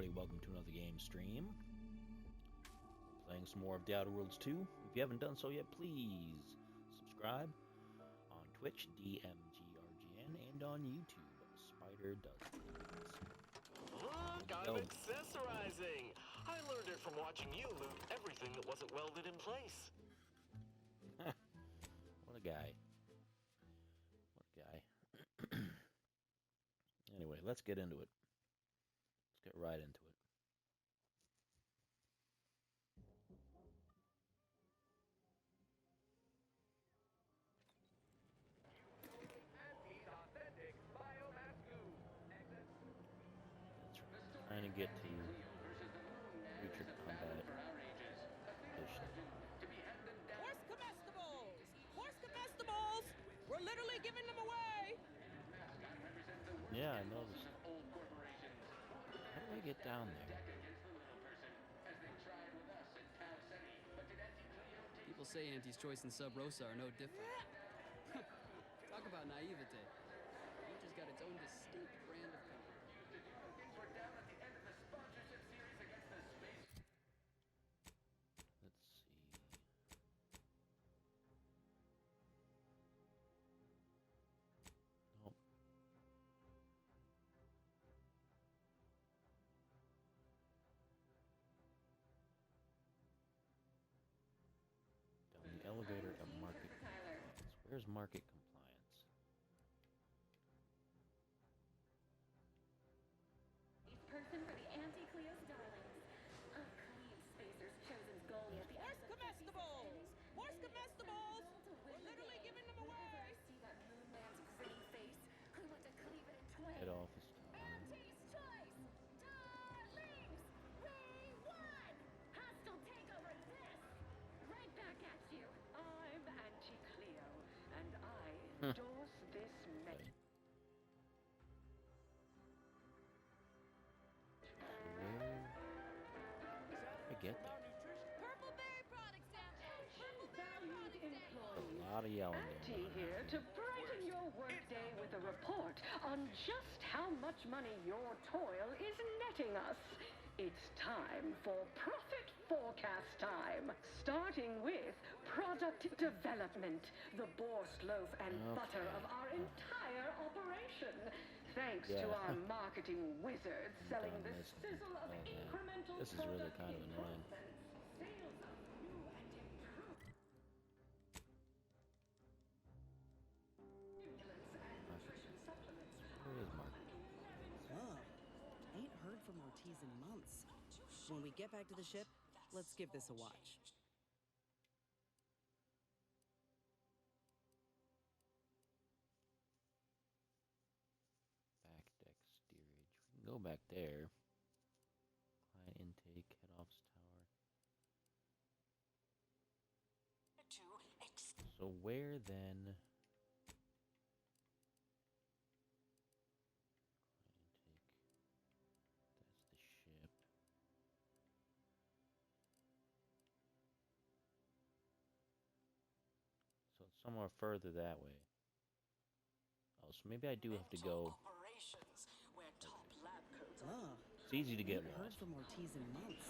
everybody. Welcome to another game stream. We're playing some more of The Outer Worlds 2. If you haven't done so yet, please subscribe on Twitch, DMGRGN, and on YouTube, Spider Does Things. Look, I'm accessorizing. I learned it from watching you loot everything that wasn't welded in place. What a guy. What a guy. Anyway, let's get into it. Let's get right into it. Trying to get to future combat station. Horse comestibles! Horse comestibles! We're literally giving them away! Yeah, I noticed. How do I get down there? People say Auntie's Choice and Sub Rosa are no different. Talk about naivete. Each has got its own distinct brand of color. Let's see. Nope. Down the elevator at market compliance. Where's market compliance? Person for the anti-Cleo's darlings. Clean Spacer's chosen goalie at the Horse comestibles! Horse comestibles! We're literally giving them away! See that Moonman's grinning face? I want to cleave it in twain. Head office tower. Auntie's choice! Darlings! We won! Hostile takeover this! Right back at you. I'm Auntie Cleo, and I endorse this message. I get there. Purple berry product sample! Purple berry product sample! A lot of yelling Auntie going on here to brighten your workday with a report on just how much money your toil is netting us. It's time for profit forecast time, starting with product development, the borscht loaf and butter of our entire operation. Thanks to our marketing wizards selling the sizzle of incremental This is really product kind of annoying. improvements. Sales of new and improved stimulants and nutrition supplements. Where is Mark? Whoa. Ain't heard from Ortiz in months. When we get back to the ship, let's give this a watch. Back deck steerage. We can go back there. Client intake, head office tower. So where then? Client intake. That's the ship. So it's somewhere further that way. Oh, so maybe I do have to go. Oh, It's easy to get ain't heard lost. from Ortiz in months.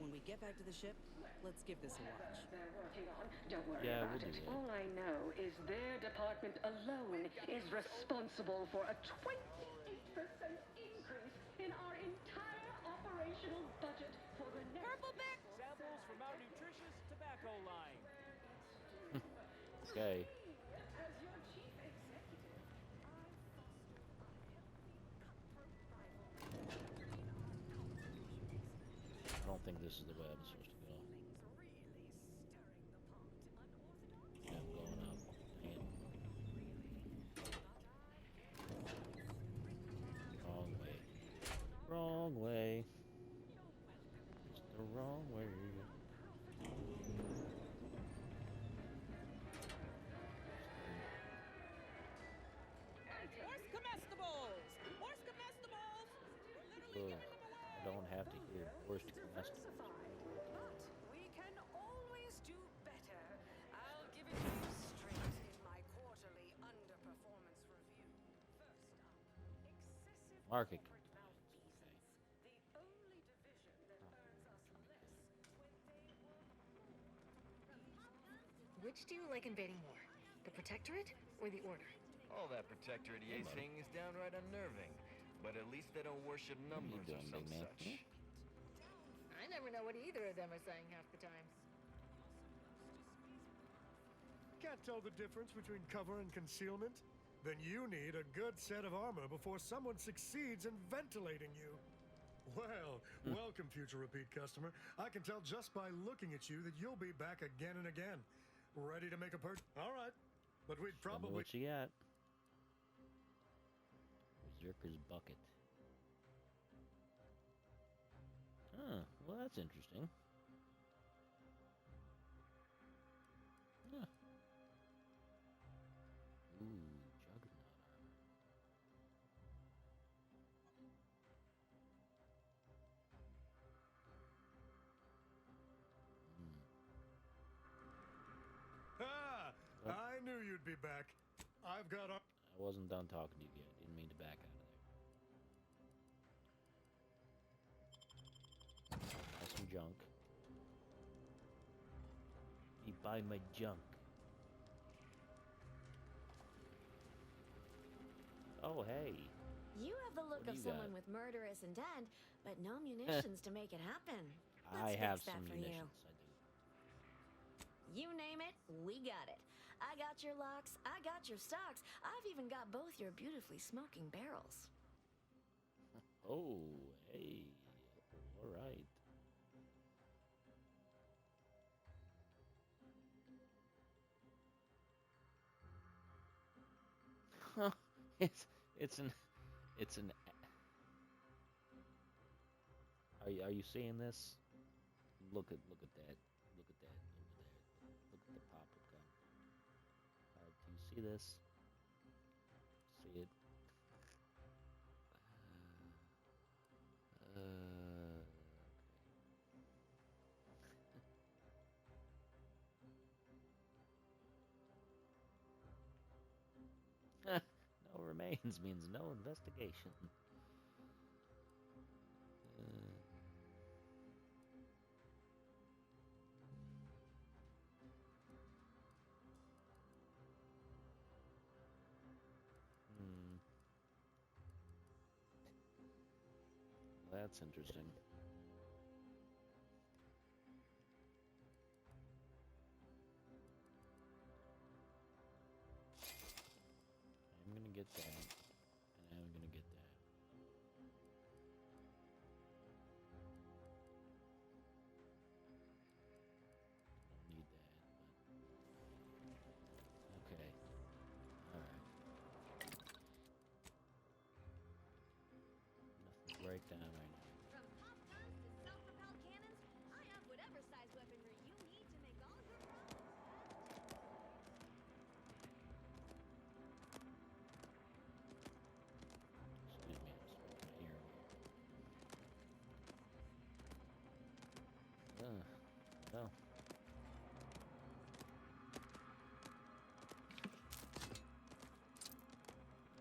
When we get back to the ship, let's give this a watch. They're working on. Don't worry Yeah, about we'll do it. that. All I know is their department alone is responsible for a 28% increase in our entire operational budget for the next. Purple berry! Samples from our nutritious tobacco line. Okay. As your chief executive, I don't think this is the way I'm supposed to go. Yeah, I'm going up. Dang it. Wrong way. Wrong way. It's the wrong way. Horse comestibles! Horse comestibles! We're literally Ugh, giving them away! I don't have to hear worst comestible. But we can always do better. I'll give it to you straight in my quarterly underperformance review. First up, excessive Market corporate compliance. malfeasance. The only Which do you like invading more? The Protectorate or the Order? All that Protectorate EA saying is downright unnerving, but at least they don't worship numbers or some such. I never know what either of them are saying half the time. Can't tell the difference between cover and concealment? Then you need a good set of armor before someone succeeds in ventilating you. Well, welcome, future repeat customer. I can tell just by looking at you that you'll be back again and again. Ready to make a purchase? All right. But we'd probably... What you got? Berserker's Bucket. Huh, well that's interesting. Huh. Ooh, Juggernaut armor. I knew you'd be back. I've got a... I wasn't done talking to you yet. Didn't mean to back out of there. Buy some junk. You buy my junk. Oh, hey. You have the look What of do you someone got? with murderous intent, but no munitions to make it happen. I Let's have fix that some for munitions. you. You name it, we got it. I got your locks, I got your stocks, I've even got both your beautifully smoking barrels. Oh, hey. All right. Huh. It's an are you seeing this? Look at that. Look at that over there. Look at the pop-up gun. Do you see this? See it? Okay. No remains means no investigation. That's interesting. I'm gonna get that, and I'm gonna get that. Don't need that, but okay. Alright. Nothing to break down right now. From pop guns to self-propelled cannons, I have whatever size weaponry you need to make all your problems. Excuse me, I'm sorry. Here we go. Well.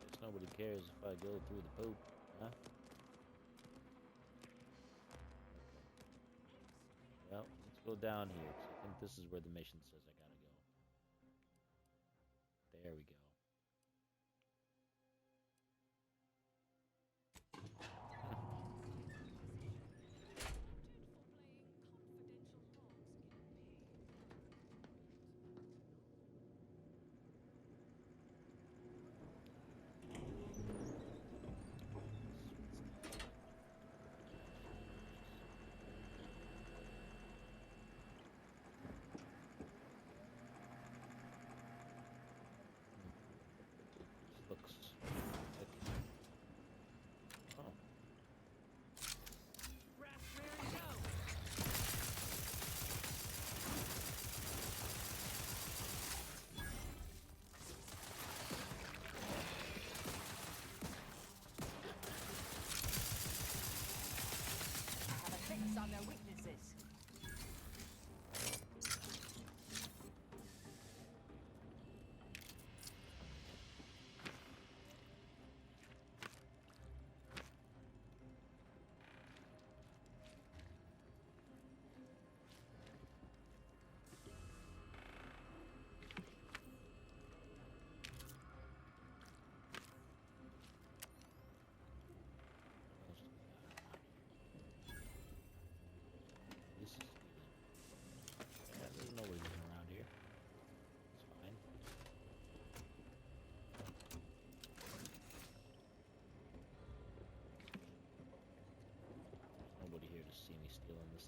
Guess nobody cares if I go through the poop, huh? Well, let's go down here, 'cause I think this is where the mission says I gotta go. There we go.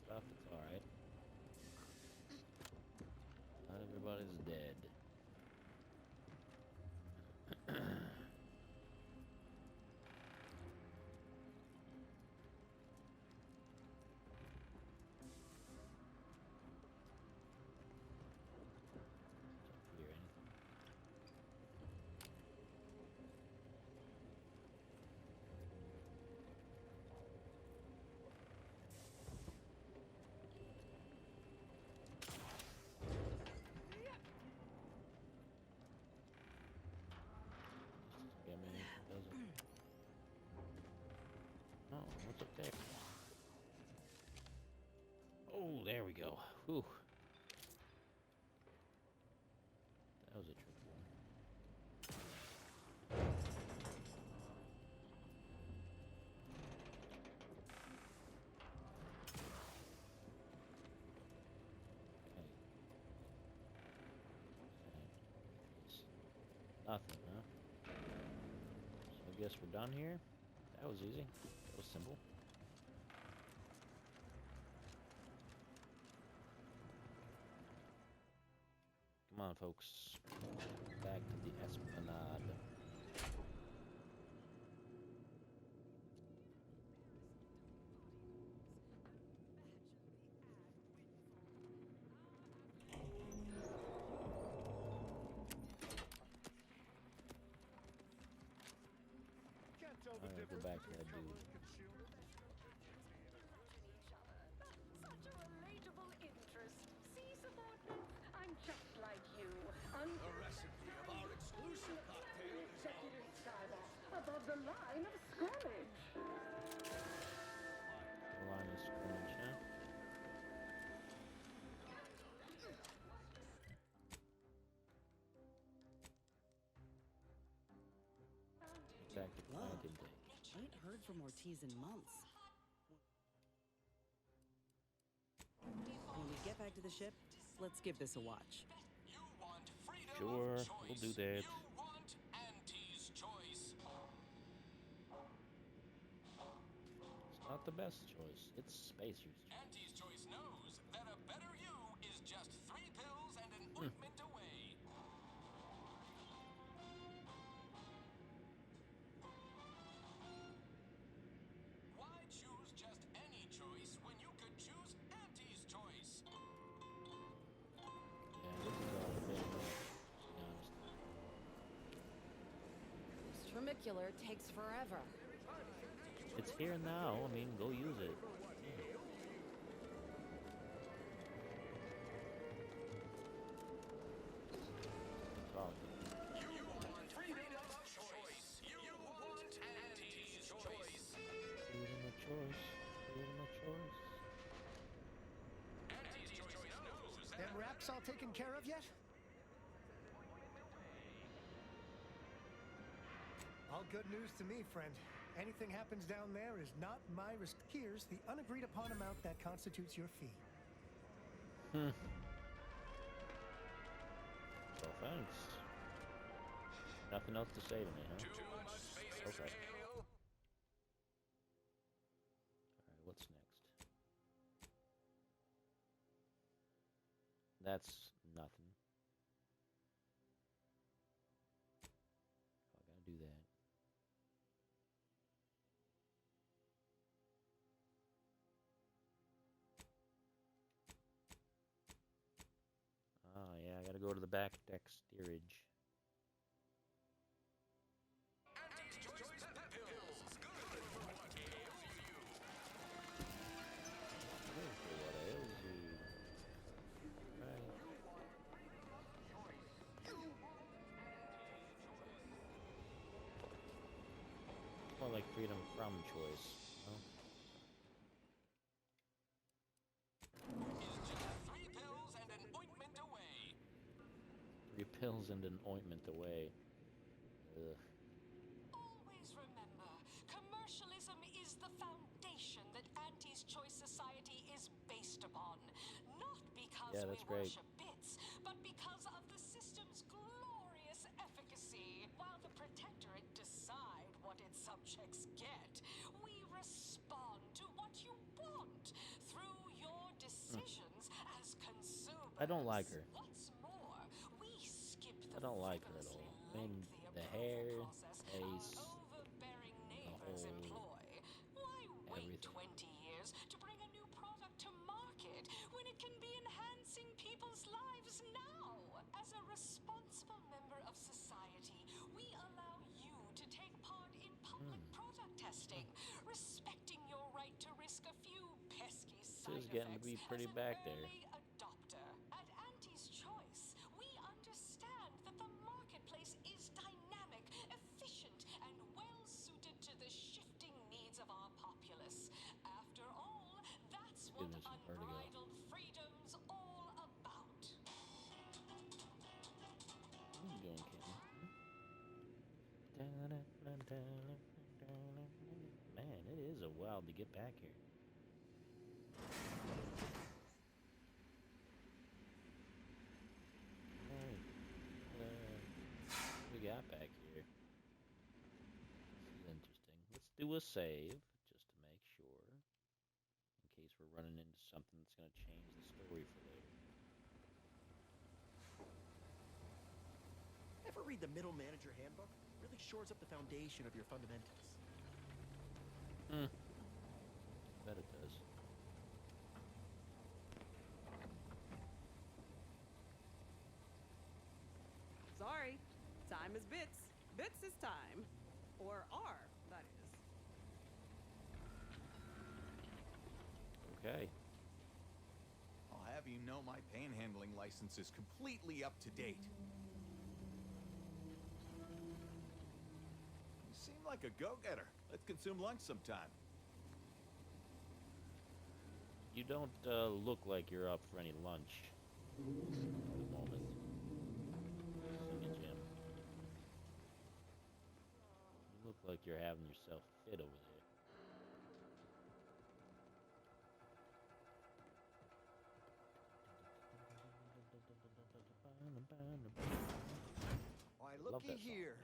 stuff, it's alright. Not everybody's dead. Hear anything? Get me, does it? Oh, what's up there? Oh, there we go. Whew. That was a tricky one. Okay. Nothing, huh? So I guess we're done here. That was easy. That was simple. Come on, folks. Back to the Esplanade. Can't tell the I'm gonna go difference back to between that cover dude. and concealment. Such a relatable interest. See, subordinates, I'm just like you. The recipe of our exclusive cocktail is executive skybox above the line of scrimmage. The line of scrimmage, huh? Tactic Whoa. plant intake. Ain't heard from Ortiz in months. When we get back to the ship, let's give this a watch. You want freedom Sure, of choice. we'll do that. You want Auntie's choice. It's not the best choice. It's Spacer's choice. Auntie's choice knows that a better you is just 3 pills and an ointment away. Why choose just any choice when you could choose Auntie's choice? Yeah, this is all a bit much, to be honest. Tramicular takes forever. It's here now. I mean, go use it. Talking. You want freedom of choice. You want Auntie's choice. Freedom of choice. Freedom of choice. Auntie's choice knows that Them wraps all taken care of yet? All good news to me, friend. Anything happens down there is not my risk. Here's the unagreed upon amount that constitutes your fee. Well, thanks. Nothing else to say to me, huh? too much space Okay. scale. Alright, what's next? That's nothing. Oh, I gotta do that. Oh, yeah, I gotta go to the back deck steerage. Auntie's choice pep pills. Good for what ails you. Good for what ails you. Right. More like freedom from choice. Huh? Is just 3 pills and an ointment away. 3 pills and an ointment away. Ugh. Always remember, commercialism is the foundation that Auntie's Choice Society is based upon. Not because Yeah, we that's great. worship bits, but because of the system's glorious efficacy. While the Protectorate decide what its subjects get, we respond to what you want through your I don't like her. What's more, we skip the I don't like her at all. I mean, the hair, face, overbearing the neighbors whole employ. Why wait everything. 20 years to bring a new product to market when it can be enhancing people's lives now? As a responsible member of society, we allow you to take part in public product testing, respecting your right to risk a few pesky side This is getting to effects be pretty as an back there. early adopter. At Auntie's Choice, we understand that the marketplace is dynamic, efficient, and well suited to the shifting needs of our populace. After all, that's what Give me some vertigo. unbridled freedom's all about. What are you doing, kitten? Man, it is a while to get back here. Hey, what we got back here? This is interesting. Let's do a save, just to make sure, in case we're running into something that's going to change the story for later. Ever read the Middle Manager Handbook? Really shores up the foundation of your fundamentals. Bet it does. Sorry. Time is bits. Bits is time. Or are, that is. Okay. I'll have you know my panhandling license is completely up to date. You seem like a go-getter. Let's consume lunch sometime. You don't look like you're up for any lunch at the moment. See you, Jim. You look like you're having yourself fit over there. Why, Love looky that song. here.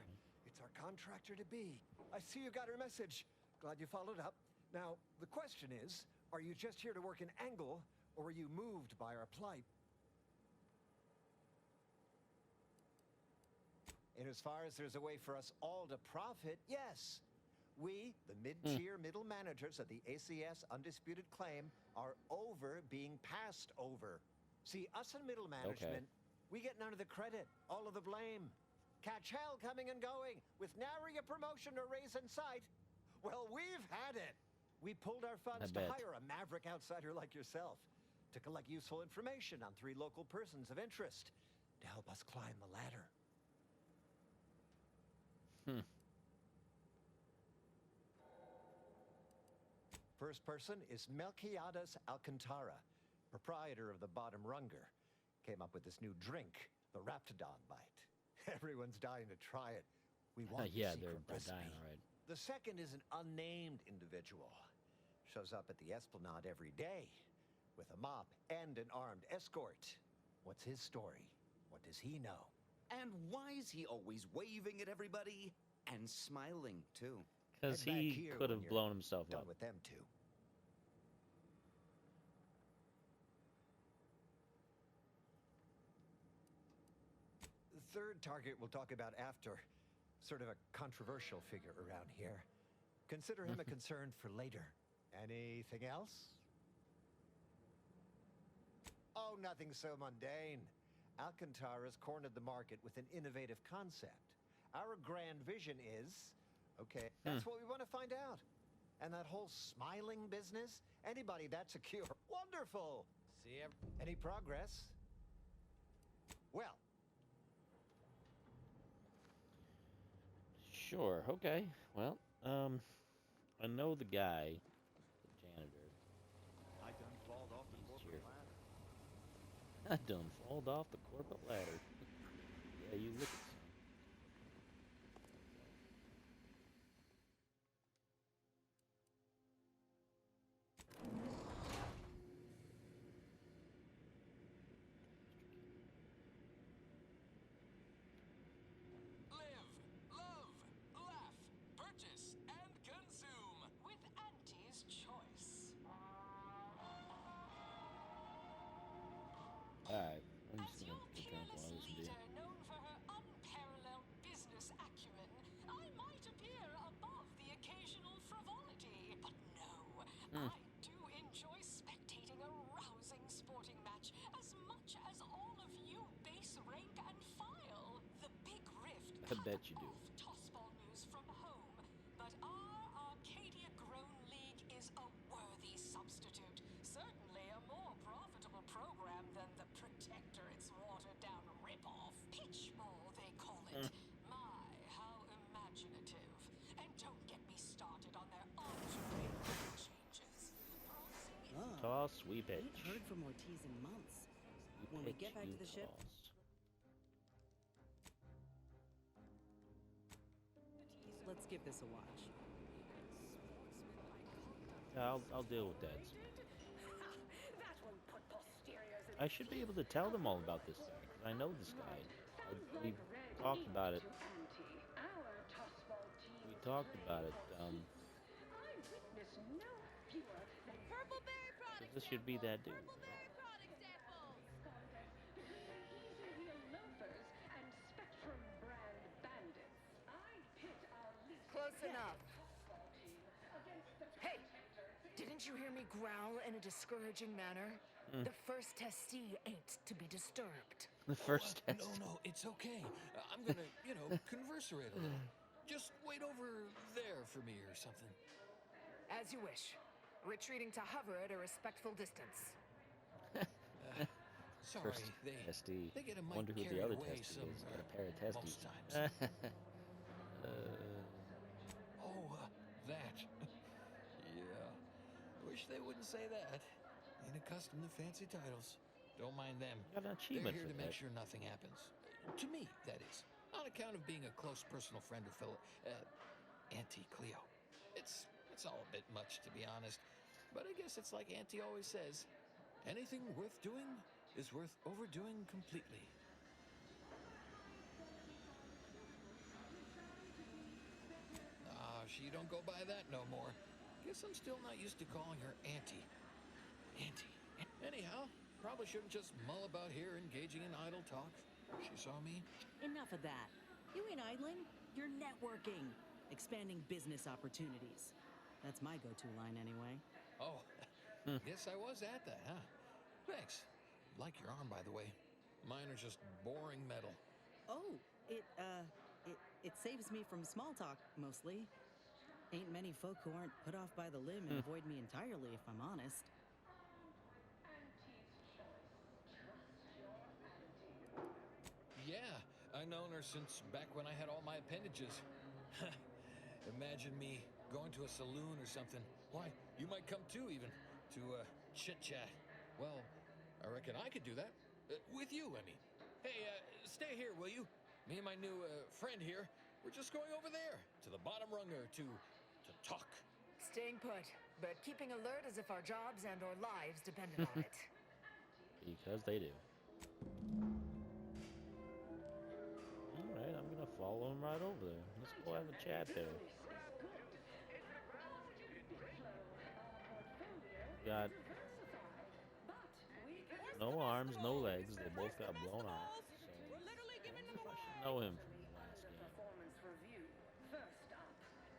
It's our contractor to be. I see you got her message. Glad you followed up. Now, the question is, are you just here to work in Angle, or were you moved by our plight? In as far as there's a way for us all to profit, yes. We, the mid-tier middle managers of the ACS Undisputed Claim, are over being passed over. See, us in middle management, we get none of the credit, all of the blame. Catch hell coming and going, with nary a promotion or raise in sight. Well, we've had it. We pulled our funds to hire a maverick outsider like yourself to collect useful information on 3 local persons of interest to help us climb the ladder. First person is Melquiades Alcantara, proprietor of the Bottom Runger. Came up with this new drink, the Raptidon Bite. Everyone's dying to try it. We want the secret recipe. Dying already. The second is an unnamed individual. Shows up at the Esplanade every day with a mop and an armed escort. What's his story? What does he know? And why is he always waving at everybody and smiling too? Because he could have blown himself done up. with them too. The third target we'll talk about after. Sort of a controversial figure around here. Consider him a concern for later. Anything else? Oh, nothing so mundane. Alcantara's cornered the market with an innovative concept. Our grand vision is, okay, that's what we want to find out. And that whole smiling business, anybody that's a cure. Wonderful. See any progress? Well. Sure, okay. Well, I know the guy, the janitor. I done falled off the corporate ladder. I done falled off the corporate ladder. Yeah, you look at some. Live, love, laugh, purchase, and consume with Auntie's Choice. Alright. I bet you do. tossball news from home, but our Arcadia-grown league is a worthy substitute. Certainly a more profitable program than the Protectorate's watered-down ripoff. Pitchball, they call it. My, how imaginative. And don't get me started on their alternate rule changes. Toss, sweep it. Ain't heard from Ortiz in months. When we get back to the ship, let's give this a watch. I'll deal with that. I should be able to tell them all about this guy, 'cause I know this guy. We've talked about it. We talked about it. So this should be that dude. Close enough. Hey, didn't you hear me growl in a discouraging manner? The first testee ain't to be disturbed. The first test. No, it's okay. I'm gonna, converserate a little. Just wait over there for me or something. As you wish. Retreating to hover at a respectful distance. Sorry, First testy. they get a mic Wonder who the carried other away testy some, is. Got a pair of testes. most times. That. Yeah. Wish they wouldn't say that. Ain't accustomed to fancy titles. Don't mind them. Got an They're achievement here for to that. make sure nothing happens. To me, that is. On account of being a close personal friend of Auntie Cleo. It's all a bit much, to be honest. But I guess it's like Auntie always says. Anything worth doing is worth overdoing completely. She don't go by that no more. Guess I'm still not used to calling her Auntie. Auntie. Anyhow, probably shouldn't just mull about here engaging in idle talk. She saw me. Enough of that. You ain't idling. You're networking. Expanding business opportunities. That's my go-to line anyway. Oh, guess I was at that, huh? Thanks. Like your arm, by the way. Mine are just boring metal. Oh, it saves me from small talk, mostly. Ain't many folk who aren't put off by the limb and avoid me entirely, if I'm honest. Yeah, I've known her since back when I had all my appendages. Imagine me going to a saloon or something. Why, you might come too, even, to chit-chat. Well, I reckon I could do that. With you, I mean. Hey, stay here, will you? Me and my new friend here, we're just going over there, to the bottom runger, to talk. Staying put, but keeping alert as if our jobs and our lives depended on it. Because they do. Alright, I'm gonna follow him right over there. Let's go have a chat there. Got no arms, no legs. They both got blown off. So I should know him from the last game. Performance review. First up,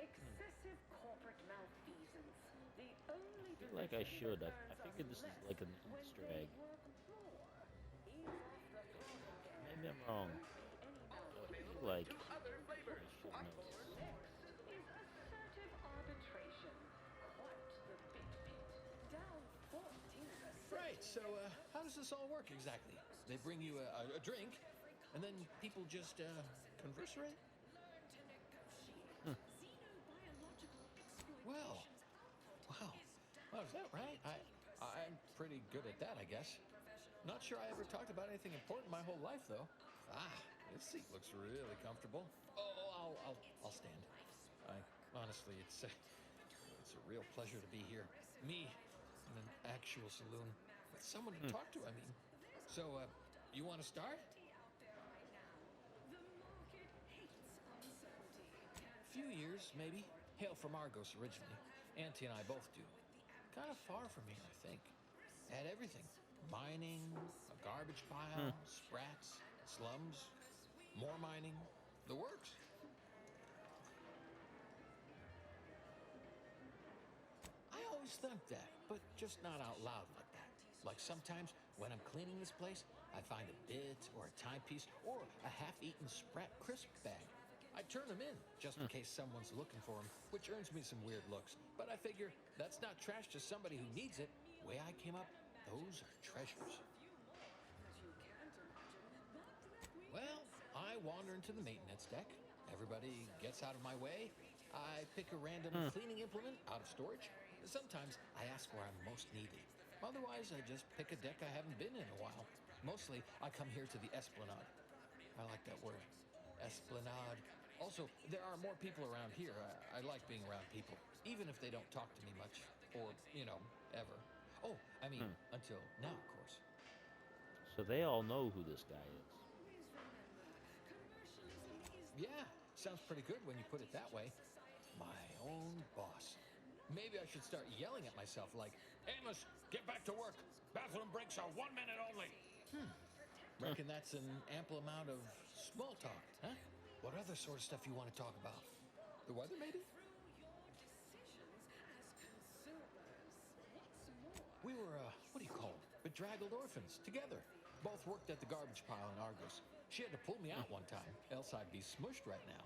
excessive corporate malfeasance. The only I feel like I should. I figured this is like an Easter egg. Maybe I'm wrong. I feel like I should know this. Right, so how does this all work exactly? They bring you a drink, and then people just converserate? Well, wow. Well, is that right? I'm pretty good at that, I guess. Not sure I ever talked about anything important my whole life, though. This seat looks really comfortable. Oh, I'll stand. Honestly, it's a real pleasure to be here. Me in an actual saloon with someone to talk to, I mean. So, you want to start? Few years, maybe. Hail from Argos originally. Auntie and I both do. Kind of far from here, I think. Had everything. Mining, a garbage pile, sprats, slums, more mining, the works. I always thought that, but just not out loud like that. Like sometimes when I'm cleaning this place, I find a bit or a timepiece or a half-eaten Sprat crisp bag. I turn them in just in case someone's looking for them, which earns me some weird looks. But I figure that's not trash to somebody who needs it. Way I came up, those are treasures. Well, I wander into the maintenance deck. Everybody gets out of my way. I pick a random cleaning implement out of storage. Sometimes I ask where I'm most needed. Otherwise, I just pick a deck I haven't been in a while. Mostly, I come here to the Esplanade. I like that word. Esplanade. Also, there are more people around here. I like being around people, even if they don't talk to me much. Or, ever. Oh, I mean, until now, of course. So they all know who this guy is. Yeah, sounds pretty good when you put it that way. My own boss. Maybe I should start yelling at myself like, Amos, get back to work. Bathroom breaks are 1 minute only. Reckon that's an ample amount of small talk, huh? What other sort of stuff you want to talk about? The weather, maybe? We were, bedraggled orphans, together. Both worked at the garbage pile in Argos. She had to pull me out one time, else I'd be smushed right now.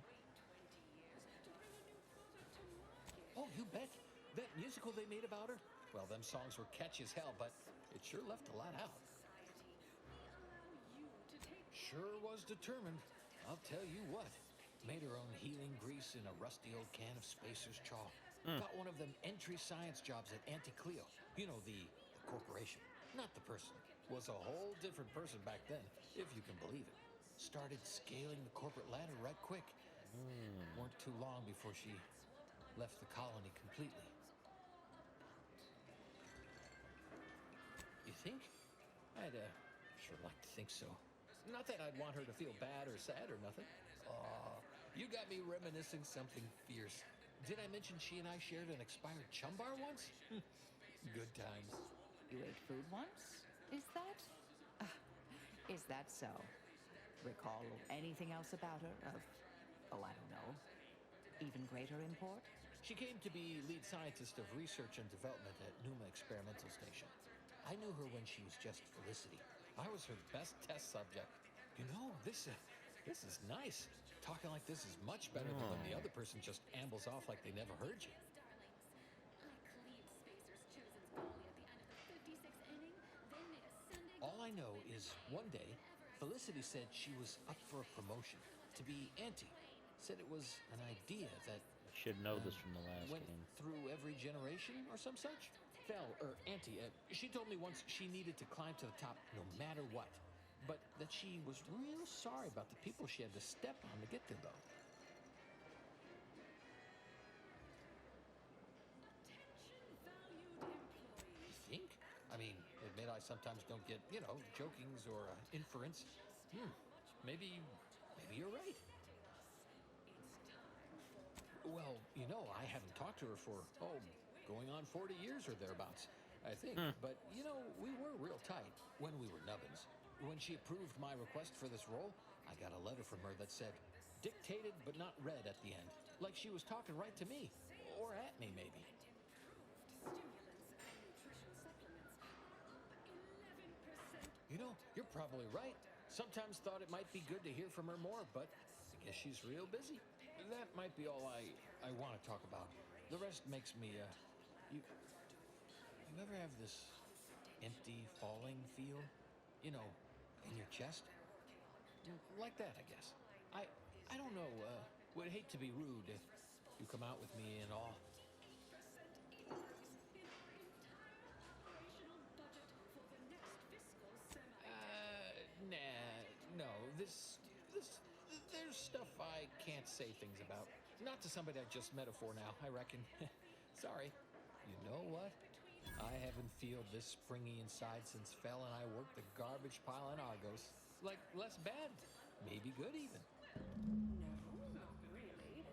Oh, you bet. That musical they made about her? Well, them songs were catchy as hell, but it sure left a lot out. Sure was determined. I'll tell you what. Made her own healing grease in a rusty old can of Spacer's chalk. Got one of them entry science jobs at Auntie Cleo. You know, the corporation, not the person. Was a whole different person back then, if you can believe it. Started scaling the corporate ladder right quick. Weren't too long before she left the colony completely. You think? I'd sure like to think so. Not that I'd want her to feel bad or sad or nothing. Aw, you got me reminiscing something fierce. Did I mention she and I shared an expired chum bar once? Good times. You ate food once? Is that? Is that so? Recall anything else about her of, I don't know, even greater import? She came to be lead scientist of research and development at Numa Experimental Station. I knew her when she was just Felicity. I was her best test subject. You know, this is nice. Talking like this is much better than when the other person just ambles off like they never heard you. All I know is one day, Felicity said she was up for a promotion to be Auntie. Said it was an idea that should know this from the last went game. through every generation or some such. Auntie, she told me once she needed to climb to the top no matter what. But that she was real sorry about the people she had to step on to get there, though. You think? I mean, admit I sometimes don't get, jokings or inference. Maybe you're right. Well, I haven't talked to her for, going on 40 years or thereabouts, I think. But, we were real tight when we were nubbins. When she approved my request for this role, I got a letter from her that said, dictated but not read at the end. Like she was talking right to me. Or at me, maybe. You're probably right. Sometimes thought it might be good to hear from her more, but I guess she's real busy. That might be all I want to talk about. The rest makes me, You ever have this empty, falling feel? In your chest? Like that, I guess. I don't know, would hate to be rude if you come out with me and all. No, there's stuff I can't say things about. Not to somebody I just met for now, I reckon. Sorry. You know what? I haven't felt this springy inside since Fel and I worked the garbage pile in Argos. Like, less bad. Maybe good, even. No, not really.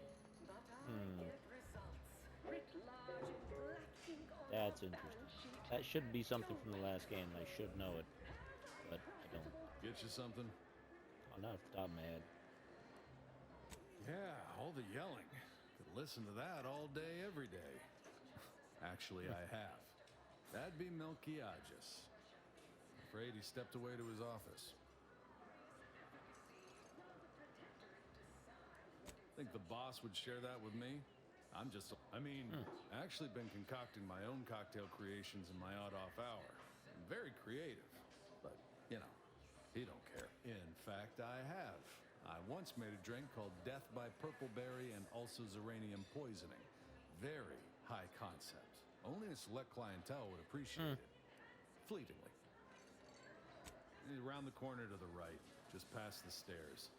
But I get results. Writ large in black ink on That's the interesting. balance sheet. That should be something from the last game. I should know it, but I don't. Get you something? Oh, not off the top of my head. Yeah, all the yelling. Could listen to that all day, every day. Actually, I have. That'd be Milky Aegis. afraid he stepped away to his office. Think the boss would share that with me? I actually been concocting my own cocktail creations in my odd-off hour. I'm very creative, but, you know, he don't care. In fact, I have. I once made a drink called Death by Purpleberry and also Uranium Poisoning. Very high concept. Only a select clientele would appreciate it. Fleetingly. He's around the corner to the right, just past the stairs.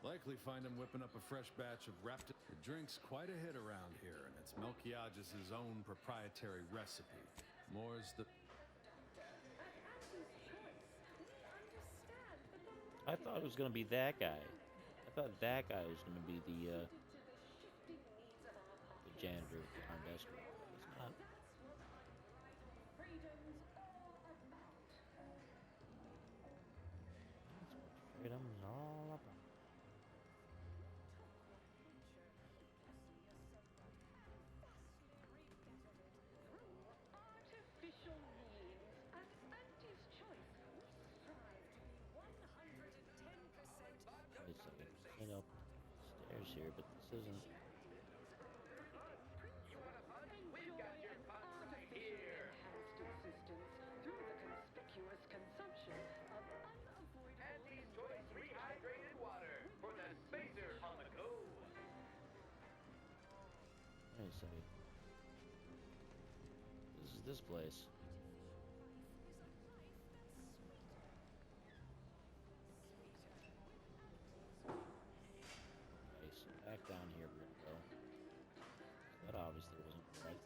Likely find him whipping up a fresh batch of wrapped. The drink's quite a hit around here, and it's Melquiades' own proprietary recipe. More's the... I thought it was going to be that guy. I thought that guy was going to be the janitor behind escort. It's not. That's what freedom's all about. Artificial means, at Auntie's Choice, we strive to be 110%. Wait a second. Set up stairs here, but this isn't. Conspicuous consumption of unavoidable Auntie's Choice rehydrated water for the spacer on the go. Wait a second. This is this place. Okay, so back down here we're gonna go. That obviously wasn't right.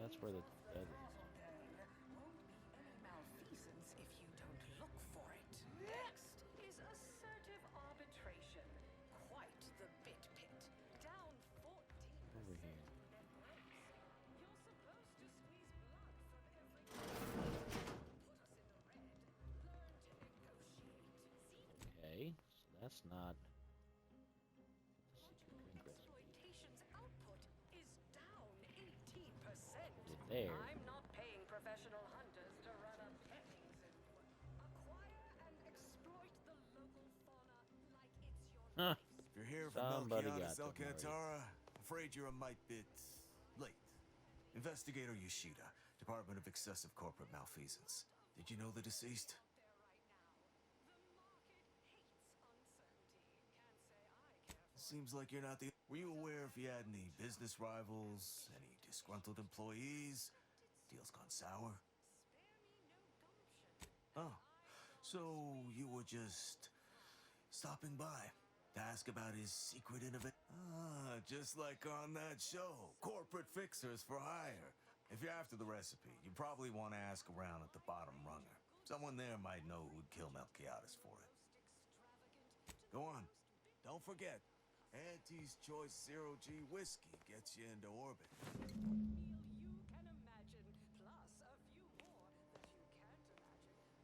That's where the dead is. Malfeasance if you don't look for it. Next is assertive arbitration. Quite the bit pit. Down 14. Over here. You're supposed to squeeze blood from every. Put us in the red. Learn to negotiate. Okay, so that's not. Exploitation's output is down 18%. There. I'm not paying professional hunters to run a petting zoo. Acquire and exploit the local fauna like it's your life. If you're here from Somebody Melquiades got them Alcantara, afraid you're a mite bit late. Investigator Yoshida, Department of Excessive Corporate Malfeasance. Did you know the deceased? Seems like you're not the... Were you aware if you had any business rivals, any disgruntled employees? Deal's gone sour? Oh, so you were just stopping by to ask about his secret innovation? Ah, just like on that show, Corporate Fixers for Hire. If you're after the recipe, you probably want to ask around at the bottom runger. Someone there might know who'd kill Melquiades for it. Go on, don't forget. Auntie's Choice Zero G whiskey gets you into orbit. Meal you can imagine, plus a few more that you can't imagine.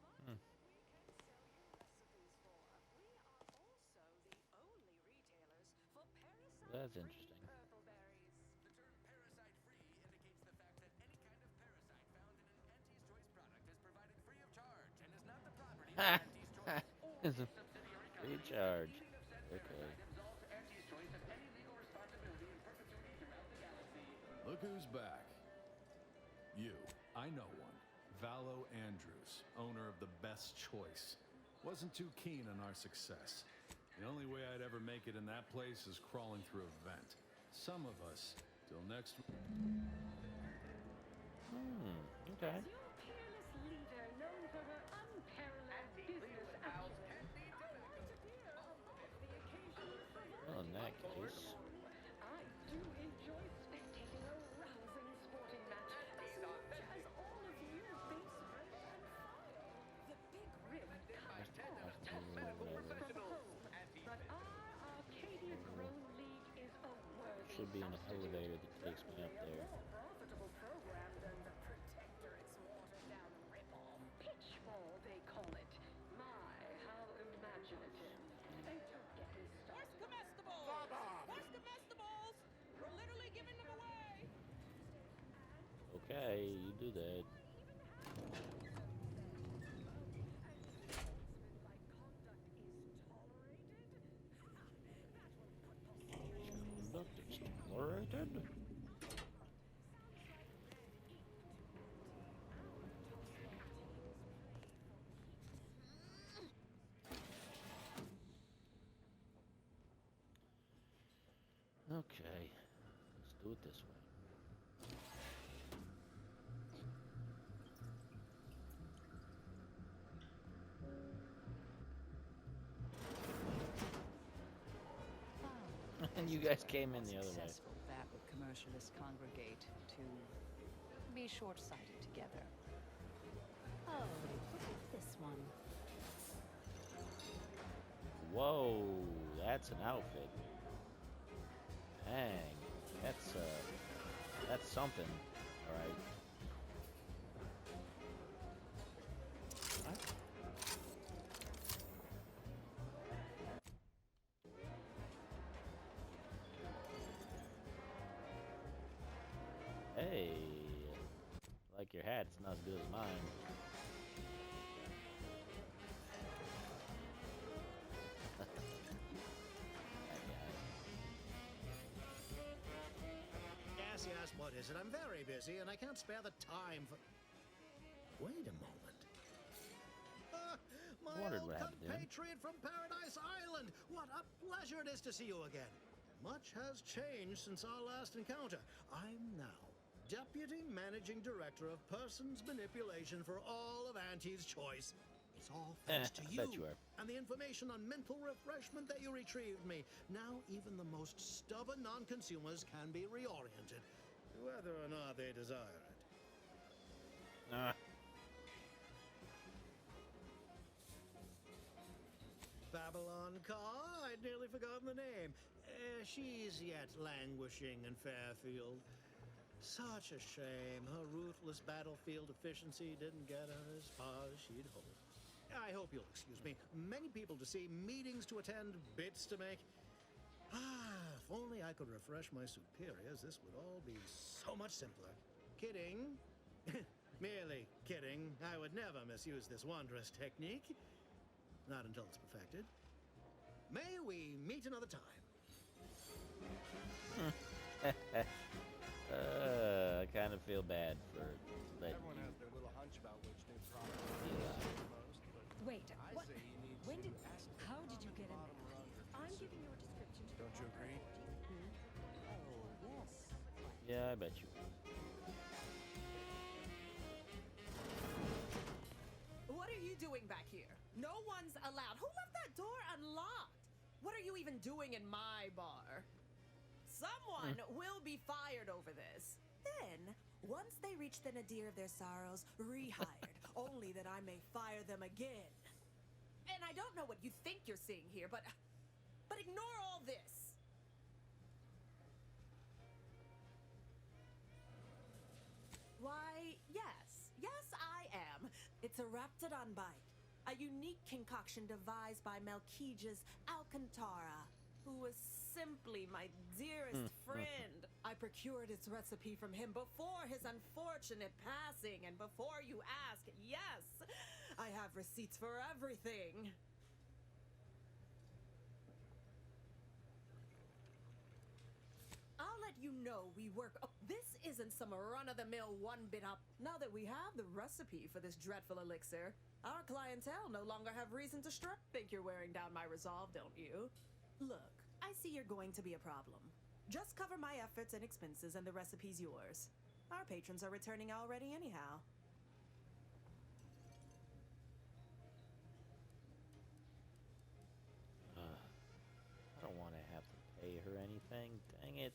But we can sell you recipes for. We are also the only retailers for parasite-free That's interesting. purple berries. The term parasite-free indicates the fact that any kind of parasite found in an Auntie's Choice product is provided free of charge and is not the property of Auntie's Choice or its subsidiary Free companies. charge. Eating of said Okay. parasite absolves Auntie's Choice of any legal responsibility in perpetuity throughout the galaxy. Look who's back. You. I know one. Valo Andrews, owner of the Best Choice. Wasn't too keen on our success. The only way I'd ever make it in that place is crawling through a vent. Some of us, till next week. Okay. As your peerless leader, known for her unparalleled business acumen, quite a dear above the occasional Well, in that case. I do enjoy spectating a rousing sporting match as much as all of you base fresh and fire. The big rim comes off Medical from home, but our Arcadia Grown League is should be an elevator that takes me up there. More profitable program than the Protectorate's watered down ripoff. Pitchfall, they call it. My, how imaginative. And don't get me Horse started. comestibles! Horse comestibles! We're literally giving them away! Okay, you do that. Conduct is tolerated. Okay, let's do it this way. And you guys came in the other way. Successful that would commercialists congregate to be short-sighted together. Oh, look at this one. Whoa, that's an outfit. Dang, that's something. All right. What? Hey, like your hat, it's not as good as mine. Yes, what is it? I'm very busy and I can't spare the time for... Wait a moment. My Wondered old what happened to him. compatriot from Paradise Island! What a pleasure it is to see you again. Much has changed since our last encounter. I'm now Deputy Managing Director of Persons Manipulation for all of Auntie's Choice. It's all thanks to I you bet you are. and the information on mental refreshment that you retrieved me. Now even the most stubborn non-consumers can be reoriented, whether or not they desire it. Babylon Carr, I'd nearly forgotten the name. She's yet languishing in Fairfield. Such a shame. Her ruthless battlefield efficiency didn't get her as far as she'd hoped. I hope you'll excuse me. Many people to see, meetings to attend, bits to make. If only I could refresh my superiors, this would all be so much simpler. Kidding. Merely kidding. I would never misuse this wondrous technique. Not until it's perfected. May we meet another time. I kind of feel bad for letting Everyone you. has their little hunch about which new product sells the most, but Wait, I what? say you need When to did? ask the How did you get in bottom there? rung I'm reviews. giving you a description. Don't you agree? Oh, yes. Yeah, I bet you. What are you doing back here? No one's allowed. Who left that door unlocked? What are you even doing in my bar? Someone will be fired over this. Then, once they reach the nadir of their sorrows, rehired, only that I may fire them again. And I don't know what you think you're seeing here, but ignore all this. Why, yes, I am. It's a Raptidon bite, a unique concoction devised by Melchiges Alcantara, who was simply my dearest friend. I procured its recipe from him before his unfortunate passing, and before you ask, yes, I have receipts for everything. I'll let you know we work. Oh, this isn't some run-of-the-mill one-bit up. Now that we have the recipe for this dreadful elixir, our clientele no longer have reason to strut. Think you're wearing down my resolve, don't you? Look, I see you're going to be a problem. Just cover my efforts and expenses, and the recipe's yours. Our patrons are returning already anyhow. I don't want to have to pay her anything. Dang it.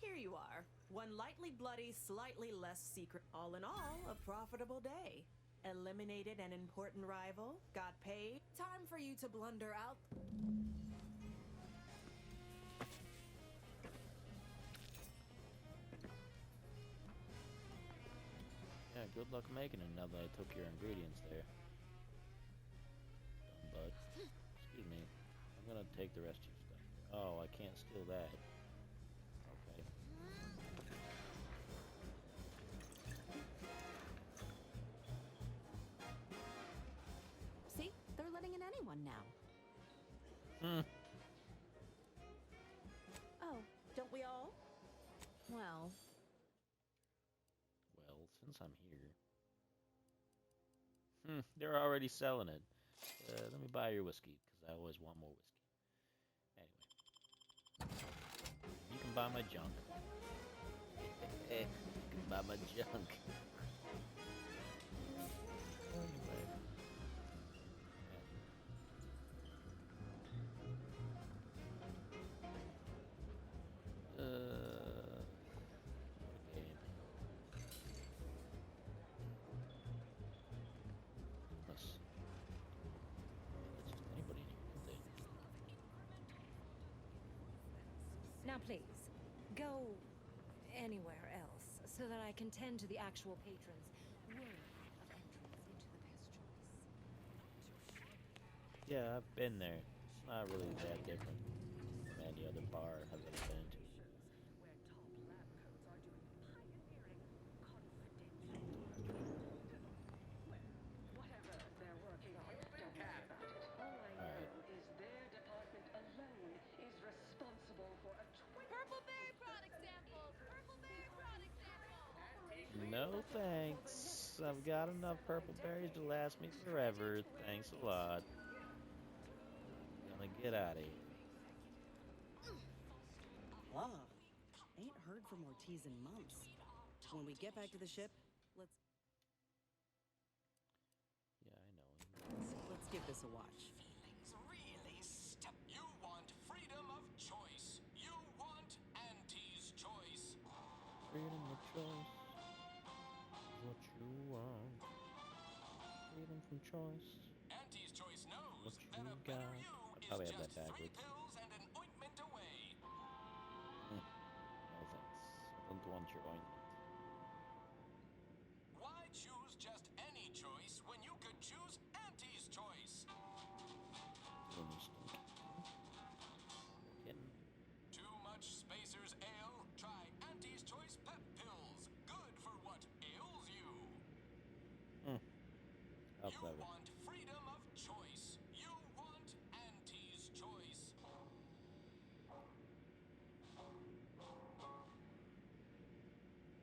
Here you are. One lightly bloody, slightly less secret. All in all, a profitable day. Eliminated an important rival. Got paid. Time for you to blunder out. Alright, good luck making it now that I took your ingredients there. Dumb bug. Excuse me. I'm gonna take the rest of your stuff. Oh, I can't steal that. Okay. See? They're letting in anyone now. Oh, don't we all? Well, Since I'm here. They're already selling it. Let me buy your whiskey, because I always want more whiskey. Anyway. You can buy my junk. You can buy my junk. Anyway. Now, please, go anywhere else so that I can tend to the actual patrons' worry of entrance into the best choice. Yeah, I've been there. It's not really that different from any other bar I've ever been to. Whatever they're working on, don't worry about it. All I know is their department alone is responsible for a Purple berry product sample! Purple berry product sample! No thanks. I've got enough purple berries to last me forever. Thanks a lot. I'm gonna get out of here. Ah, ain't heard from Ortiz in months. When we get back to the ship, let's give this a watch. Feelings really step. You want freedom of choice. You want Auntie's choice. Freedom of choice. What you want. Freedom from choice. Auntie's choice knows What that you a better got. you I is probably have just that 3 backwards. pills and an ointment away. No thanks. I don't want your ointment. Why choose just any choice when you could choose Auntie's choice? Too much Spacer's Ale? Try Auntie's Choice Pep Pills. Good for what ails you. How You clever. want freedom of choice. You want Auntie's choice.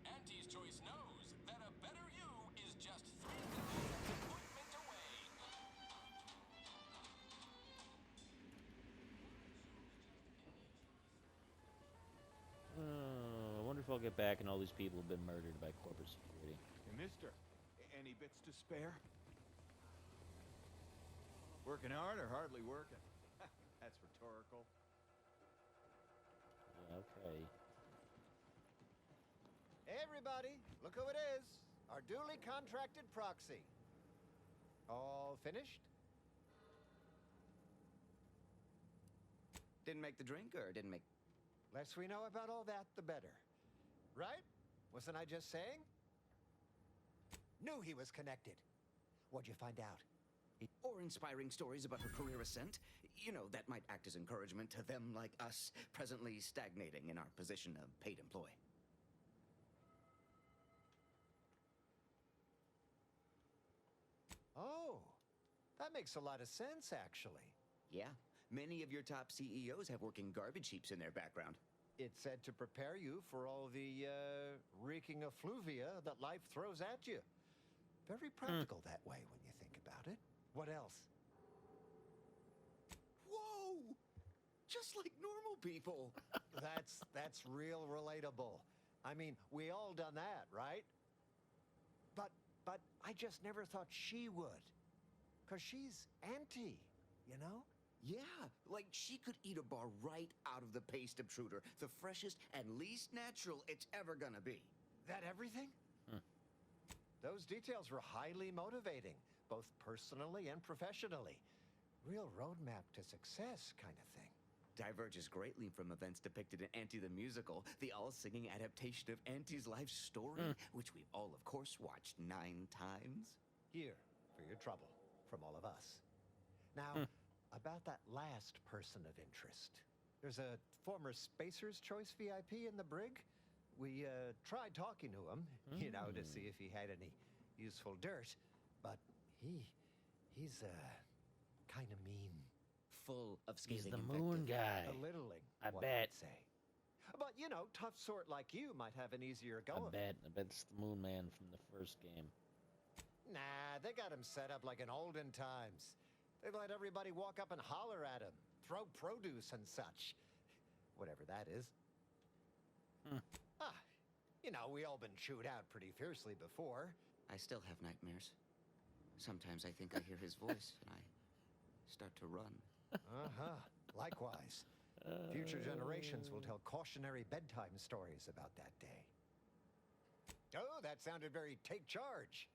Auntie's choice knows that a better you is just 3 pills and an ointment away. I wonder if I'll get back and all these people have been murdered by corporate security. Hey, mister, any bits to spare? Working hard or hardly working? That's rhetorical. Yeah, okay. Hey, everybody, look who it is. Our duly contracted proxy. All finished? Didn't make the drink or didn't make... Less we know about all that, the better. Right? Wasn't I just saying? Knew he was connected. What'd you find out? Or inspiring stories about her career ascent. You know, that might act as encouragement to them like us, presently stagnating in our position of paid employee. Oh, that makes a lot of sense, actually. Yeah, many of your top CEOs have working garbage heaps in their background. It's said to prepare you for all the reeking effluvia that life throws at you. Very practical that way when you think about it. What else? Whoa! Just like normal people. That's real relatable. I mean, we all done that, right? But I just never thought she would. 'Cause she's Auntie, you know? Yeah, like she could eat a bar right out of the paste obtruder, the freshest and least natural it's ever gonna be. That everything? Those details were highly motivating, both personally and professionally. Real roadmap to success kind of thing. diverges greatly from events depicted in Auntie the Musical, the all-singing adaptation of Auntie's life story, which we've all, of course, watched 9 times. Here, for your trouble, from all of us. Now, about that last person of interest. There's a former Spacer's Choice VIP in the brig. We tried talking to him, to see if he had any useful dirt, but he's kind of mean. Full of He's scathing the invective. moon guy. Belittling, I one bet. might say. But, tough sort like you might have an easier go I of it. bet it's the Moon Man from the first game. Nah, they got him set up like in olden times. They let everybody walk up and holler at him, throw produce and such. Whatever that is. We all been chewed out pretty fiercely before. I still have nightmares. Sometimes I think I hear his voice, and I start to run. Likewise. Future generations will tell cautionary bedtime stories about that day. Oh, that sounded very take charge.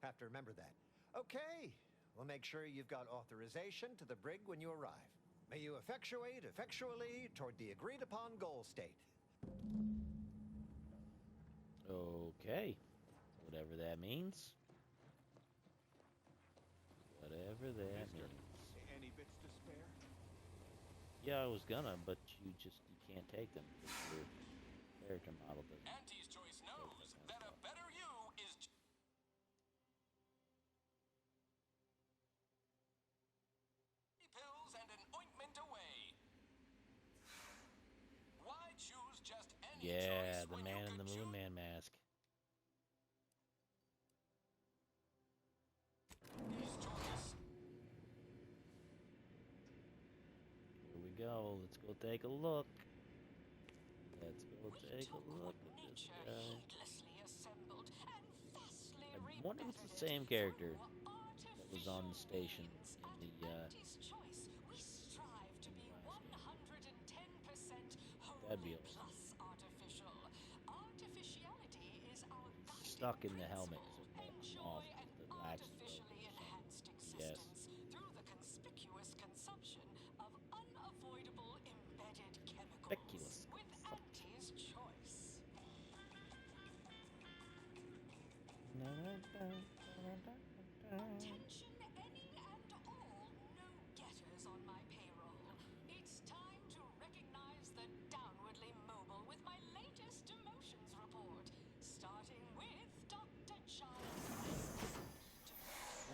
Have to remember that. Okay, we'll make sure you've got authorization to the brig when you arrive. May you effectuate effectually toward the agreed upon goal state. Okay. Whatever that means. Whatever that means. Any bits to spare? Yeah, I was gonna, but you can't take them because your character model doesn't. Auntie's Choice knows that a better you is pills and an ointment away. Why choose just any Yeah, choice the when man you in the could Moon Man mask. His choice. Here we go. Let's go take a look. Let's go take a look at this guy. Heedlessly assembled and vastly I wonder if it's the same character that was on the station in the Auntie's Choice. We strive to be 110% That'd be wholly awesome. plus artificial. Artificiality is our guiding Stuck in the helmet, principle. so it won't come Enjoy off an the wax artificially or enhanced something. Yes. existence through the conspicuous consumption of unavoidable embedded chemicals. Conspicuous With Auntie's Choice. Attention any and all no-getters on my payroll. It's time to recognize the downwardly mobile with my latest emotions report. Starting with Dr. Giles.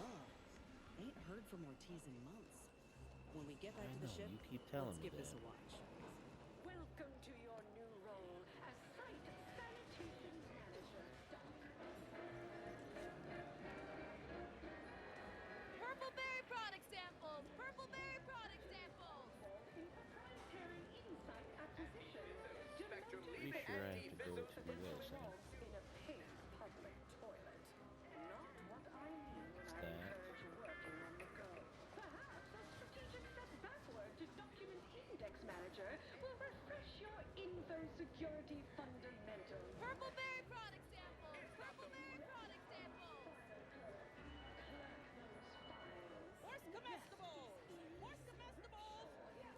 Oh, ain't heard from Ortiz in months. When we get back I to the know, ship, you keep telling let's me give this that. a watch. Welcome to your new role as Site Sanitation Manager, Doc. Purple product samples! Purple berry product samples! In proprietary insight acquisition, Pretty sure I have to go to the US. in a paid public toilet. Not what I mean when I that? encourage working on the go. Perhaps a strategic step backward to Document Index Manager will refresh your info security fundamentals. Purple berry product samples! Purple berry product samples! Horse comestibles! Horse comestibles!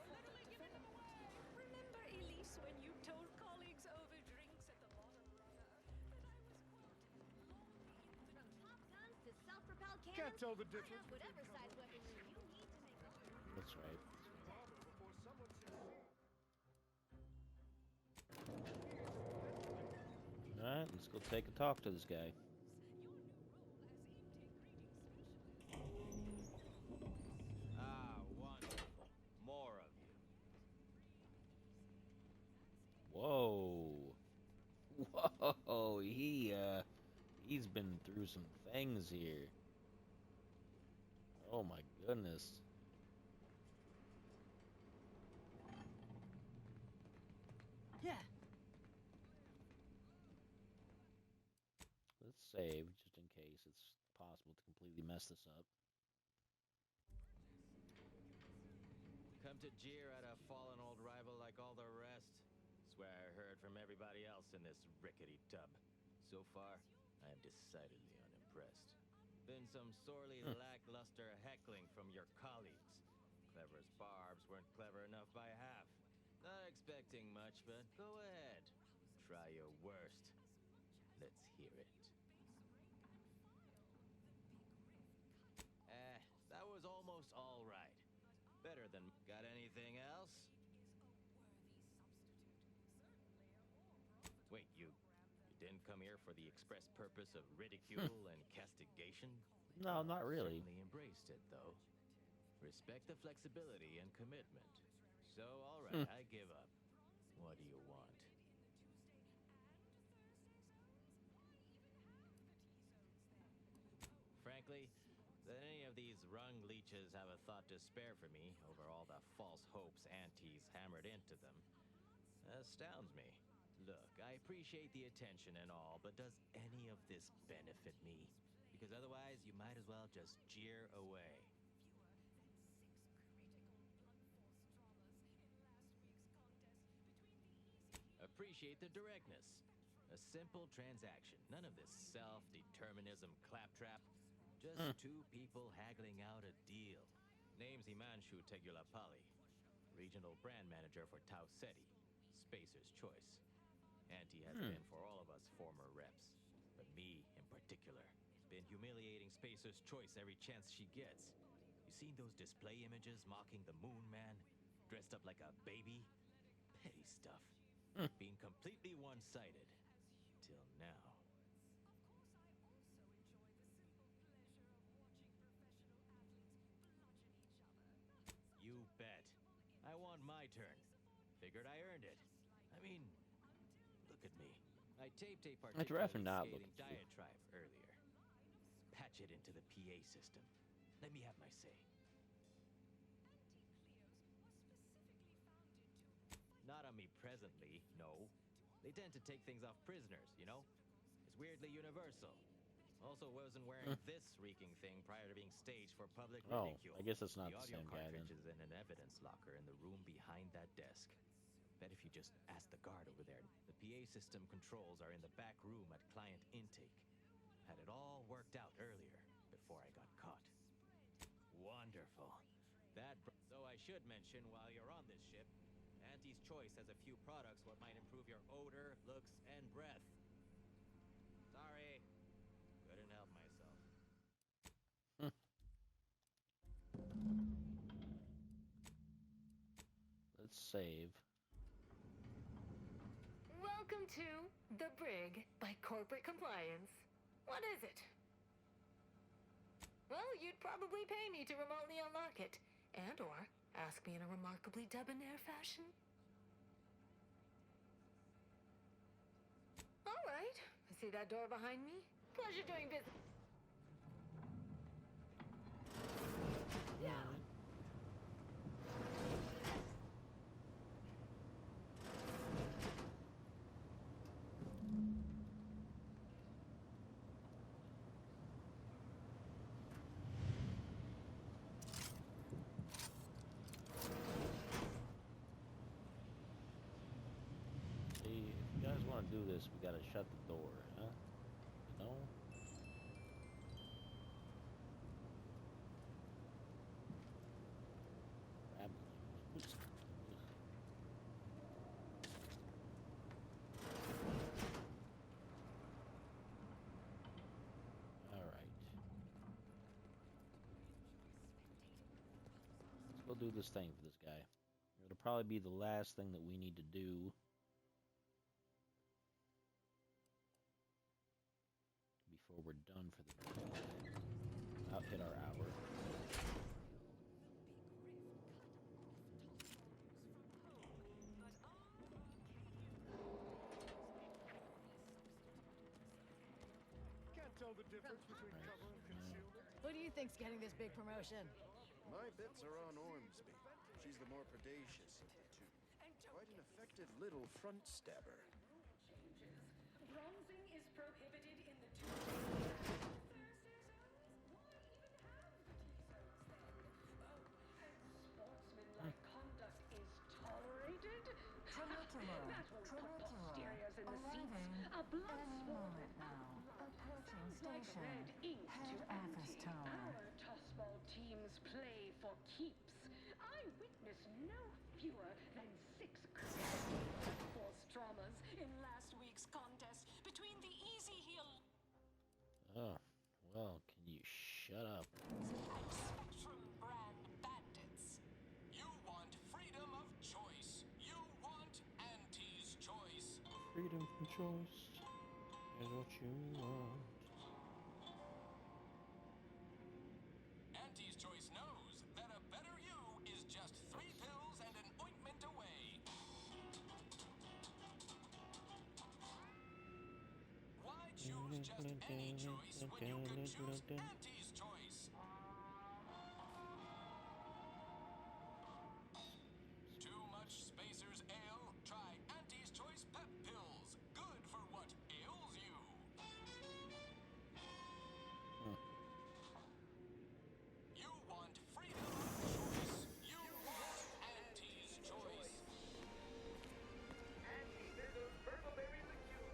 Literally giving them away! Remember, Elise, when you told colleagues over drinks at the Bottom Runner that I was, From top guns to self-propelled cannons, Can't tell the I difference have whatever size weaponry you need to make armor. That's right. before someone succeeds. Alright, let's go take a talk to this guy. Ah, wonderful. More of you. Whoa. Whoa, he's been through some things here. Oh my goodness. Yeah. Let's save, just in case it's possible to completely mess this up. Come to jeer at a fallen old rival like all the rest. Swear I heard from everybody else in this rickety tub. So far, I am decidedly unimpressed. Been some sorely lackluster heckling from your colleagues. Clever as barbs weren't clever enough by half. expecting much, but go ahead. Try your worst. Let's hear it. That was almost all right. Better than... Got anything else? Wait, you didn't come here for the express purpose of ridicule and castigation? No, not really. Certainly embraced it, though. Respect the flexibility and commitment. So, all right, I give up. What do you want? Frankly, that any of these rung leeches have a thought to spare for me over all the false hopes aunties hammered into them astounds me. Look, I appreciate the attention and all, but does any of this benefit me? Because otherwise, you might as well just jeer away. Appreciate the directness. A simple transaction. None of this self-determinism claptrap. Just two people haggling out a deal. Name's Himanshu Tegulapalli, regional brand manager for Tau Ceti, Spacer's Choice. Auntie has been for all of us former reps, but me in particular. Been humiliating Spacer's Choice every chance she gets. You seen those display images mocking the Moon Man, dressed up like a baby? Petty stuff. Being completely one-sided. Till now. You bet. I want my turn. Figured I earned it. I mean, look at me. I taped a particularly scathing diatribe earlier. Patch it into the PA system. Let me have my say. Not on me presently, no. They tend to take things off prisoners, you know? It's weirdly universal. Also wasn't wearing this reeking thing prior to being staged for public ridicule. I guess it's not the the audio same guy then. cartridge is in an evidence locker in the room behind that desk. Bet if you just ask the guard over there. The PA system controls are in the back room at client intake. Had it all worked out earlier, before I got caught. Wonderful. Though I should mention while you're on this ship, Auntie's Choice has a few products what might improve your odor, looks, and breath. Sorry. Couldn't help myself. Let's save. Welcome to The Brig by Corporate Compliance. What is it? Well, you'd probably pay me to remotely unlock it, and or ask me in a remarkably debonair fashion. All right. See that door behind me? Pleasure doing business. Yeah. Do this, we gotta shut the door, huh? You know? Alright. Let's go do this thing for this guy. It'll probably be the last thing that we need to do. Before we're done for the day. About hit our hour. Can't tell the difference between cover and concealment. Who do you think's getting this big promotion? My bets are on Ormsby. She's the more predacious of the two. Quite an effective little front stabber. Bronzing is prohibited in the two. Sportsmanlike conduct is tolerated. That won't put posteriors in the seats. A blood sport. Like red ink to Auntie. Our tossball teams play for keeps. I witness no fewer than 6 Oh, well, can you shut up? And Spectrum brand bandits. You want freedom of choice. You want Auntie's choice. Freedom from choice is what you want. Auntie's choice knows that a better you is just 3 pills and an ointment away. Why choose just any choice when you could choose Auntie's choice? Too much Spacer's Ale? Try Auntie's Choice Pep Pills. Good for what ails you. You want freedom of choice. You want Auntie's Choice. Auntie Fizzle's Purple Berry Liqueur.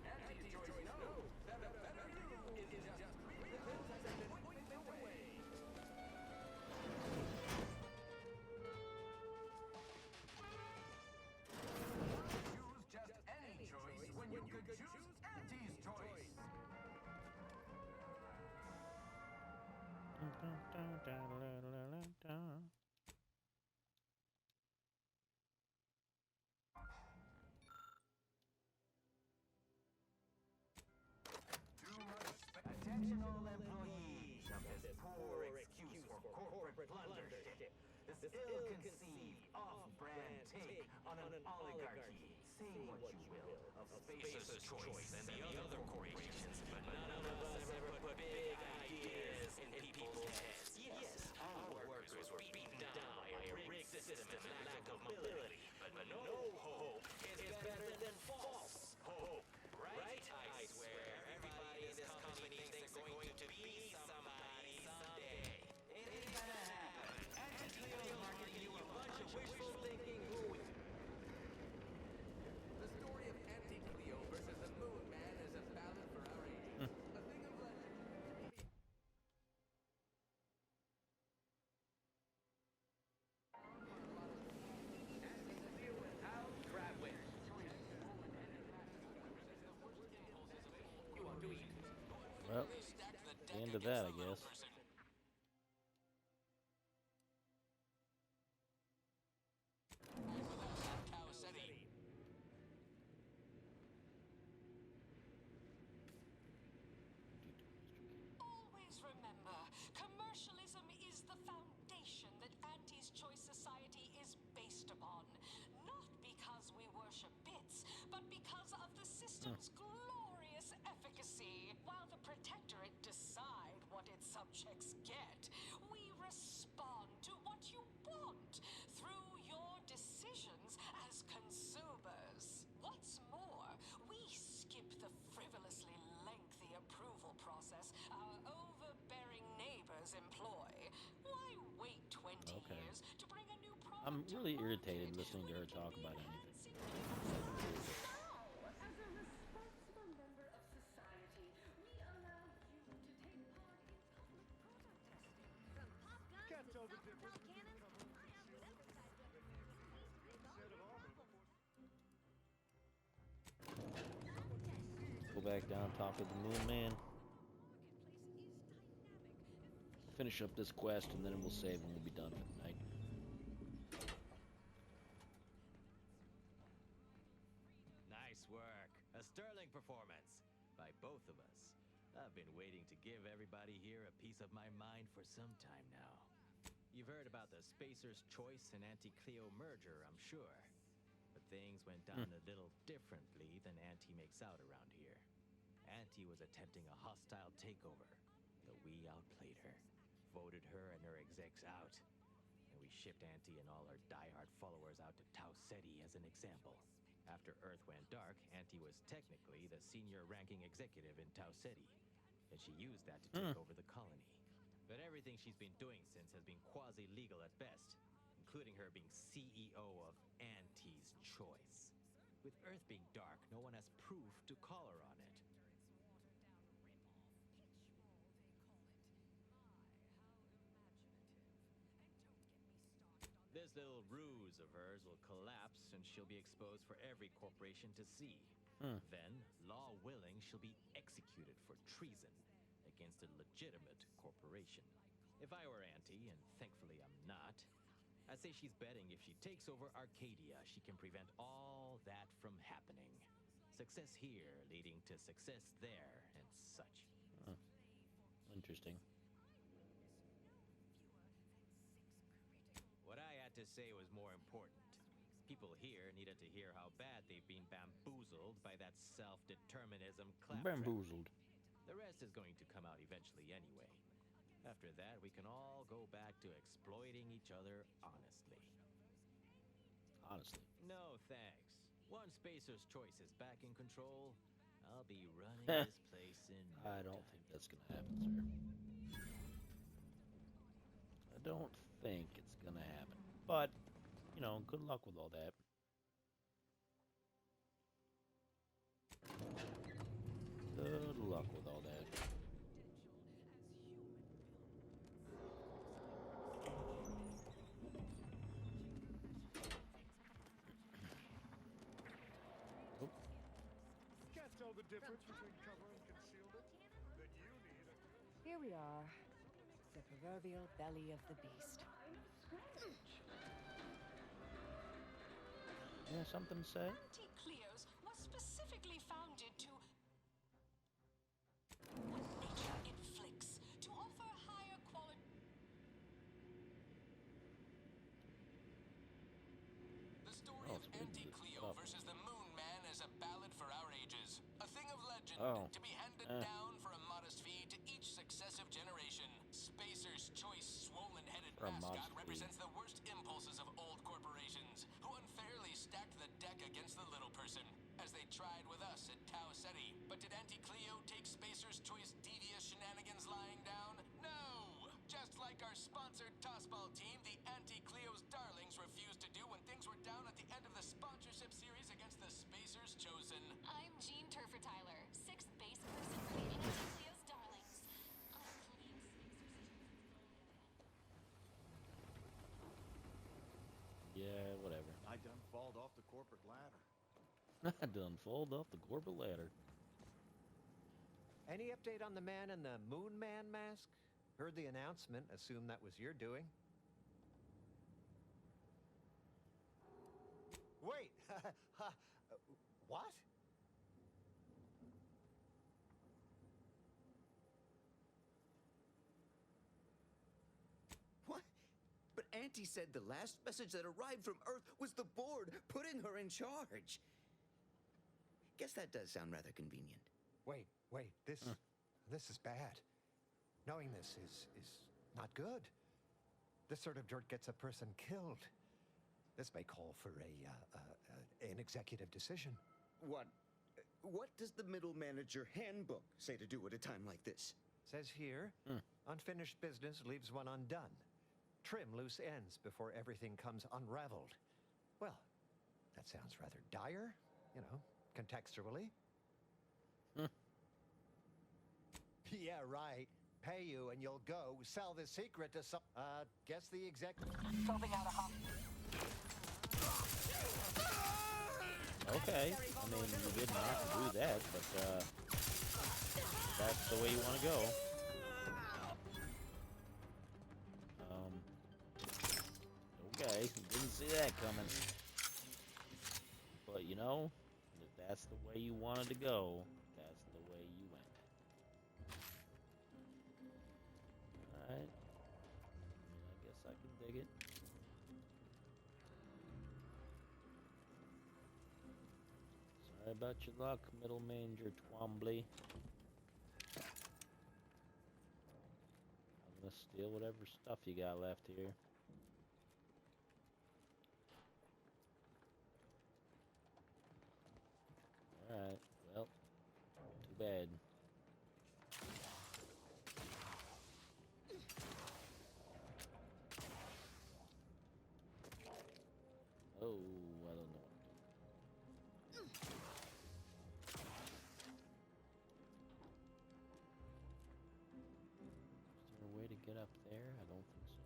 Auntie's Choice knows that a better you is just 3 pills and an ointment away. Choose just any choice when you could choose Auntie's Choice. Attention all employees of this poor excuse for corporate plundership. This ill-conceived, off-brand take on an oligarchy. Say what you will of Spacer's Choice and the other corporations, but none of us ever put big ideas in people's heads. Yes, our workers were beaten down by a rigged system and lack of mobility, but no hope is better than false hope, right? I swear, everybody in this company thinks they're going to be somebody someday. It ain't gonna happen. Anti-Cleo's marketing you a bunch of wishful thinking hooey. The story of Anti-Cleo versus the Moon Man is a ballad for our age. A thing of legend. Anti-Cleo and Al Crabware. You want to eat? Well, Stack the the deck end of against that, the I little guess. person. Cow City. Always remember, commercialism is the foundation that Auntie's Choice Society is based upon. Not because we worship bits, but because of the system's glorious efficacy. While the Protectorate decide what its subjects get, we respond to what you want through your decisions as consumers. What's more, we skip the frivolously lengthy approval process our overbearing neighbors employ. Why wait 20 Okay. years to bring a new product I'm really to irritated market listening to when her it can talk be about anything. enhancing people's lives now? As a responsible member of society, we allow you to take part in public product testing. Can't tell the difference between cover and concealment. Set of armor before. Go back down, talk to the Moon Man. Finish up this quest, and then we'll save and we'll be done for the night. Nice work. A sterling performance by both of us. I've been waiting to give everybody here a piece of my mind for some time now. You've heard about the Spacer's Choice and Anti-Cleo merger, I'm sure. But things went down a little differently than Auntie makes out around here. Auntie was attempting a hostile takeover, but we outplayed her, voted her and her execs out, and we shipped Auntie and all her diehard followers out to Tau Ceti as an example. After Earth went dark, Auntie was technically the senior ranking executive in Tau Ceti, and she used that to take over the colony. But everything she's been doing since has been quasi-legal at best, including her being CEO of Auntie's Choice. With Earth being dark, no one has proof to call her on it. This little ruse of hers will collapse, and she'll be exposed for every corporation to see. Then, law willing, she'll be executed for treason against a legitimate corporation. If I were Auntie, and thankfully I'm not, I'd say she's betting if she takes over Arcadia, she can prevent all that from happening. Success here leading to success there, and such. Interesting. What I had to say was more important. People here needed to hear how bad they've been bamboozled by that self-determinism claptrap. Bamboozled. The rest is going to come out eventually anyway. After that, we can all go back to exploiting each other honestly. Honestly. No thanks. Once Spacer's Choice is back in control, I'll be running this place in no I don't time. think that's gonna happen, sir. I don't think it's gonna happen. But, you know, good luck with all that. Good luck with all that. Can't tell the difference between cover and concealment? Then you need a... Here we are. The proverbial belly of the beast. Yeah, something to say? Anti-Cleos was specifically founded to what nature inflicts, to offer higher quality. The story of Anti-Cleo versus the Moon Man is a ballad for our ages. A thing of legend to be handed down for a modest fee to each successive generation. Spacer's Choice swollen-headed mascot represents the worst impulses of old corporations, who unfairly stacked the deck against the little person, as they tried with us at Tau Ceti. But did Anti-Cleo take Spacer's Choice devious shenanigans lying down? No! Just like our sponsored tossball team, the Anti-Cleo's darlings refused to do when things were down at the end of the sponsorship series against the Spacers Chosen. I'm Jean Turfer-Tyler, 6th base person for the Anti-Cleo's darlings. Yeah, whatever. I done falled off the corporate ladder. I done falled off the corporate ladder. Any update on the man in the Moon Man mask? Heard the announcement, assume that was your doing. Wait! What? What? But Auntie said the last message that arrived from Earth was the board putting her in charge. Guess that does sound rather convenient. Wait, this is bad. Knowing this is not good. This sort of dirt gets a person killed. This may call for an executive decision. What does the middle manager handbook say to do at a time like this? Says here, unfinished business leaves one undone. Trim loose ends before everything comes unraveled. Well, that sounds rather dire, you know, contextually. Yeah, right. Pay you and you'll go sell the secret to some... guess the executive... Scoping out a hop. Okay, I mean, you didn't have to do that, but, that's the way you want to go. Okay, didn't see that coming. But, you know, if that's the way you wanted to go, that's the way you went. Alright. I guess I can dig it. Sorry about your luck, Middle Manager Twombly. I'm gonna steal whatever stuff you got left here. Alright, well, too bad. Oh, I don't know. Is there a way to get up there? I don't think so.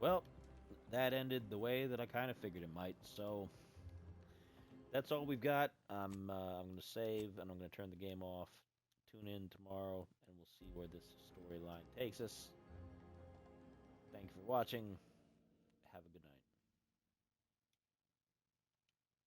Well, that ended the way that I kind of figured it might. So that's all we've got. I'm going to save and I'm going to turn the game off. Tune in tomorrow and we'll see where this storyline takes us. Thank you for watching.